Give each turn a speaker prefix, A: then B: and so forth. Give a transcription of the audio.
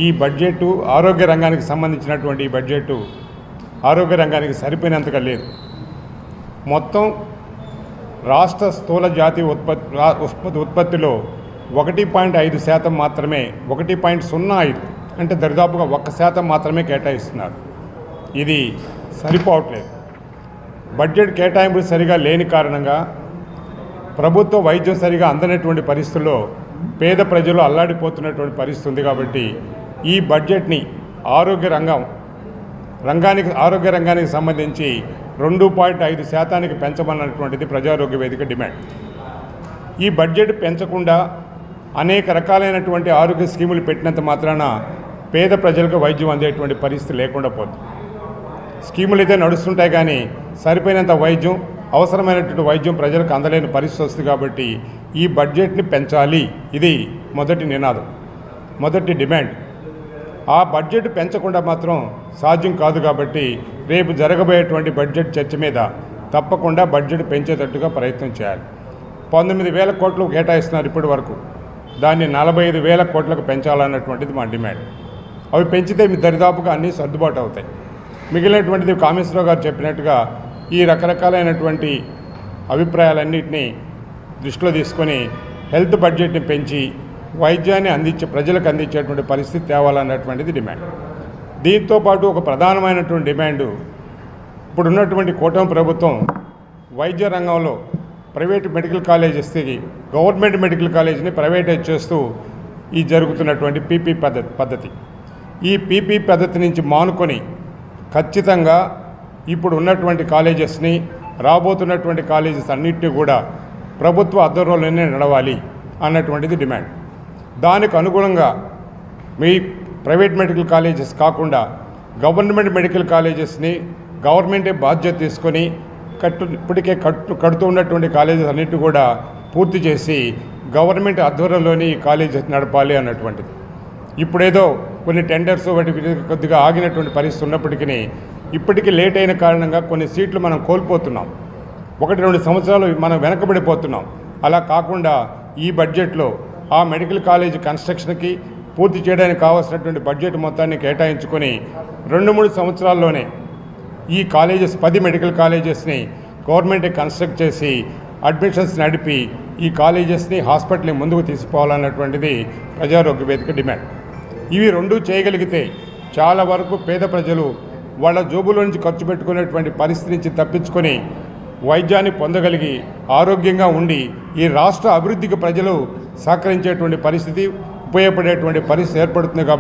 A: ఈ బడ్జెట్ ఆరోగ్య రంగానికి సంబంధించినటువంటి ఈ బడ్జెట్ ఆరోగ్య రంగానికి సరిపోయినంతగా లేదు. మొత్తం రాష్ట్ర స్థూల జాతీయ ఉత్పత్తిలో 1.5% మాత్రమే 1.05 అంటే దరిదాపుగా 1% మాత్రమే కేటాయిస్తున్నారు. ఇది సరిపోవట్లేదు. బడ్జెట్ కేటాయింపులు సరిగా లేని కారణంగా ప్రభుత్వ వైద్యం సరిగా అందనటువంటి పరిస్థితుల్లో పేద ప్రజలు అల్లాడిపోతున్నటువంటి పరిస్థితి ఉంది. కాబట్టి ఈ బడ్జెట్ని ఆరోగ్య రంగానికి సంబంధించి 2.5% పెంచమన్నటువంటిది ప్రజారోగ్య వేదిక డిమాండ్. ఈ బడ్జెట్ పెంచకుండా అనేక రకాలైనటువంటి ఆరోగ్య స్కీములు పెట్టినంత మాత్రాన పేద ప్రజలకు వైద్యం అందేటువంటి పరిస్థితి లేకుండా పోతుంది. స్కీములు అయితే నడుస్తుంటాయి, కానీ సరిపోయినంత వైద్యం, అవసరమైనటువంటి వైద్యం ప్రజలకు అందలేని పరిస్థితి వస్తుంది. కాబట్టి ఈ బడ్జెట్ని పెంచాలి, ఇది మొదటి నినాదం, మొదటి డిమాండ్. ఆ బడ్జెట్ పెంచకుండా మాత్రం సాధ్యం కాదు. కాబట్టి రేపు జరగబోయేటువంటి బడ్జెట్ చర్చ మీద తప్పకుండా బడ్జెట్ పెంచేటట్టుగా ప్రయత్నం చేయాలి. 19,000 కోట్లు కేటాయిస్తున్నారు ఇప్పటి వరకు, దాన్ని 45,000 కోట్లకు పెంచాలన్నటువంటిది మా డిమాండ్. అవి పెంచితే మీ దరిదాపుగా అన్నీ సర్దుబాటు అవుతాయి. మిగిలినటువంటిది కామేశ్వరరావు గారు చెప్పినట్టుగా ఈ రకరకాలైనటువంటి అభిప్రాయాలన్నింటినీ దృష్టిలో తీసుకొని హెల్త్ బడ్జెట్ని పెంచి వైద్యాన్ని ప్రజలకు అందించేటువంటి పరిస్థితి తేవాలన్నటువంటిది డిమాండ్. దీంతోపాటు ఒక ప్రధానమైనటువంటి డిమాండు, ఇప్పుడున్నటువంటి కూటమి ప్రభుత్వం వైద్య రంగంలో ప్రైవేటు మెడికల్ కాలేజెస్కి గవర్నమెంట్ మెడికల్ కాలేజీని ప్రైవేటైజ్ చేస్తూ ఈ జరుగుతున్నటువంటి పీపీ పద్ధతి. ఈ పీపీ పద్ధతి నుంచి మానుకొని ఖచ్చితంగా ఇప్పుడు ఉన్నటువంటి కాలేజెస్ని, రాబోతున్నటువంటి కాలేజెస్ అన్నింటినీ కూడా ప్రభుత్వ ఆధ్వర్యంలోనే నడవాలి అన్నటువంటిది డిమాండ్. దానికి అనుగుణంగా మీ ప్రైవేట్ మెడికల్ కాలేజెస్ కాకుండా గవర్నమెంట్ మెడికల్ కాలేజెస్ని గవర్నమెంటే బాధ్యత తీసుకొని ఇప్పటికే కడుతూ ఉన్నటువంటి కాలేజెస్ అన్నింటినీ కూడా పూర్తి చేసి గవర్నమెంట్ ఆధ్వర్యంలోని ఈ కాలేజెస్ నడపాలి అన్నటువంటిది. ఇప్పుడేదో కొన్ని టెండర్స్ వాటి కొద్దిగా ఆగినటువంటి పరిస్థితి ఉన్నప్పటికీ ఇప్పటికీ లేట్ అయిన కారణంగా కొన్ని సీట్లు మనం కోల్పోతున్నాం. 1-2 సంవత్సరాలు మనం వెనకబడిపోతున్నాం. అలా కాకుండా ఈ బడ్జెట్లో ఆ మెడికల్ కాలేజ్ కన్స్ట్రక్షన్కి పూర్తి చేయడానికి కావాల్సినటువంటి బడ్జెట్ మొత్తాన్ని కేటాయించుకొని 2-3 సంవత్సరాల్లోనే ఈ కాలేజెస్ 10 మెడికల్ కాలేజెస్ని గవర్నమెంటే కన్స్ట్రక్ట్ చేసి అడ్మిషన్స్ నడిపి ఈ కాలేజెస్ని, హాస్పిటల్ని ముందుకు తీసుకుపోవాలన్నటువంటిది ప్రజారోగ్య వేదిక డిమాండ్. ఇవి రెండూ చేయగలిగితే చాలా వరకు పేద ప్రజలు వాళ్ళ జోబులో నుంచి ఖర్చు పెట్టుకునేటువంటి పరిస్థితి నుంచి తప్పించుకొని వైద్యాన్ని పొందగలిగి ఆరోగ్యంగా ఉండి ఈ రాష్ట్ర అభివృద్ధికి ప్రజలు సహకరించేటువంటి పరిస్థితి, ఉపయోగపడేటువంటి పరిస్థితి ఏర్పడుతుంది. కాబట్టి